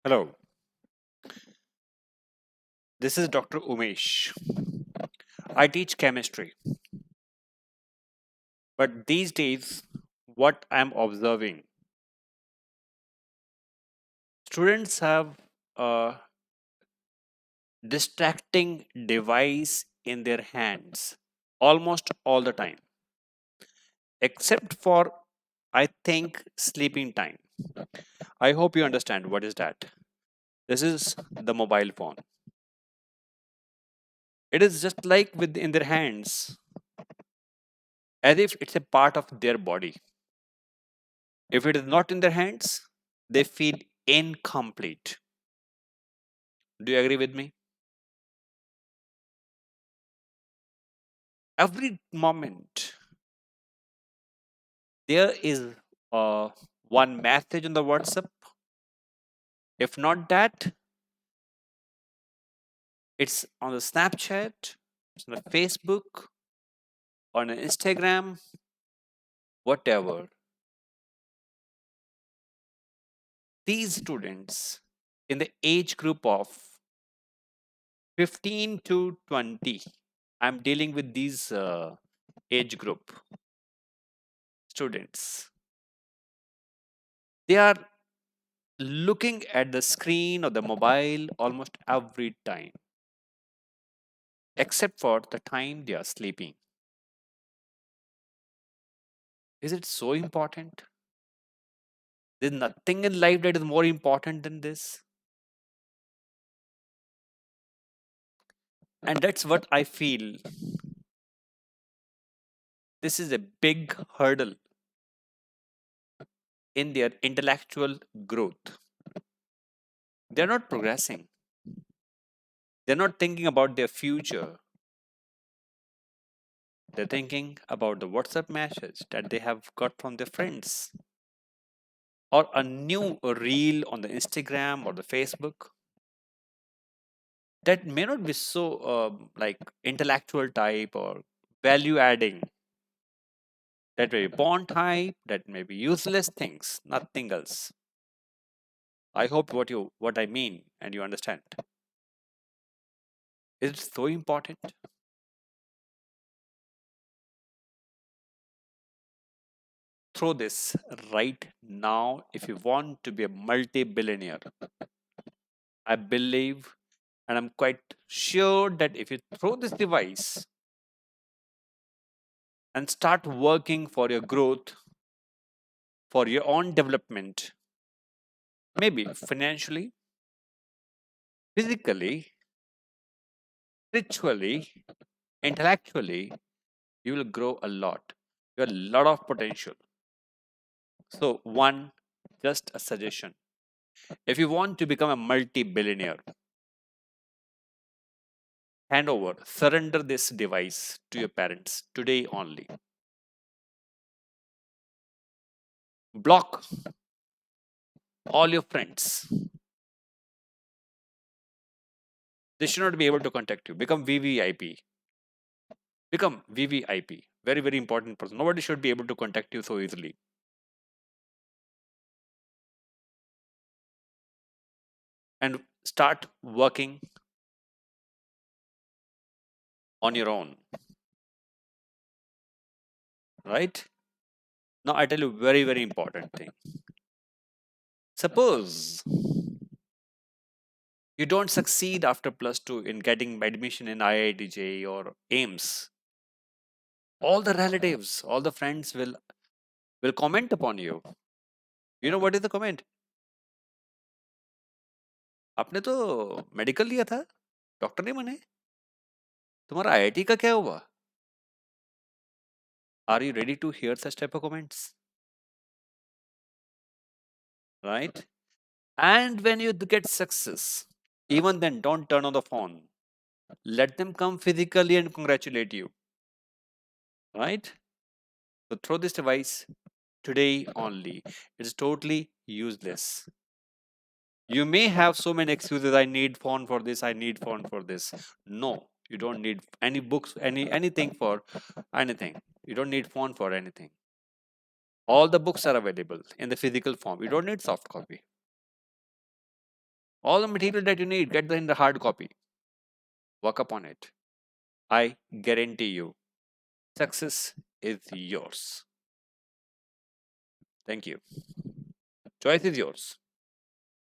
Hello, this is Dr. Umesh. I teach chemistry, but these days, what I'm observing, students have a distracting device in their hands almost all the time, except for, I think, sleeping time. I hope you understand what is that. This is the mobile phone. It is just like with in their hands, as if it's a part of their body. If it is not in their hands, they feel incomplete. Do you agree with me? Every moment there is one message on the WhatsApp. If not that, it's on the Snapchat, it's on the Facebook, on the Instagram, whatever. These students in the age group of 15 to 20, I'm dealing with these age group students. They are looking at the screen or the mobile almost every time, except for the time they are sleeping. Is it so important? There's nothing in life that is more important than this. And that's what I feel. This is a big hurdle in their intellectual growth. They're not progressing, they're not thinking about their future. They're thinking about the WhatsApp message that they have got from their friends or a new reel on the Instagram or the Facebook that may not be so like intellectual type or value adding. That may be porn type, that may be useless things, nothing else. I hope what I mean and you understand. Is it so important? Throw this right now if you want to be a multi-billionaire. I believe and I'm quite sure that if you throw this device and start working for your growth, for your own development, maybe financially, physically, spiritually, intellectually, you will grow a lot. You have a lot of potential. So, one, just a suggestion. If you want to become a multi billionaire, hand over, surrender this device to your parents today only. Block all your friends. They should not be able to contact you. Become VVIP. Become VVIP. Very, very important person. Nobody should be able to contact you so easily. And start working on your own. Right? Now, I tell you very, very important thing. Suppose you don't succeed after plus two in getting admission in IIT-JEE or AIMS. All the relatives, all the friends will comment upon you. You know what is the comment? आपने तो medical लिया था, doctor नहीं बने, तुम्हारा IIT का क्या हुआ? Are you ready to hear such type of comments? Right? And when you get success, even then don't turn on the phone. Let them come physically and congratulate you. Right? So throw this device today only. It's totally useless. You may have so many excuses. I need phone for this. I need phone for this. No, you don't need any books, anything for anything. You don't need phone for anything. All the books are available in the physical form. You don't need soft copy. All the material that you need, get in the hard copy. Work upon it. I guarantee you, success is yours. Thank you. Choice is yours.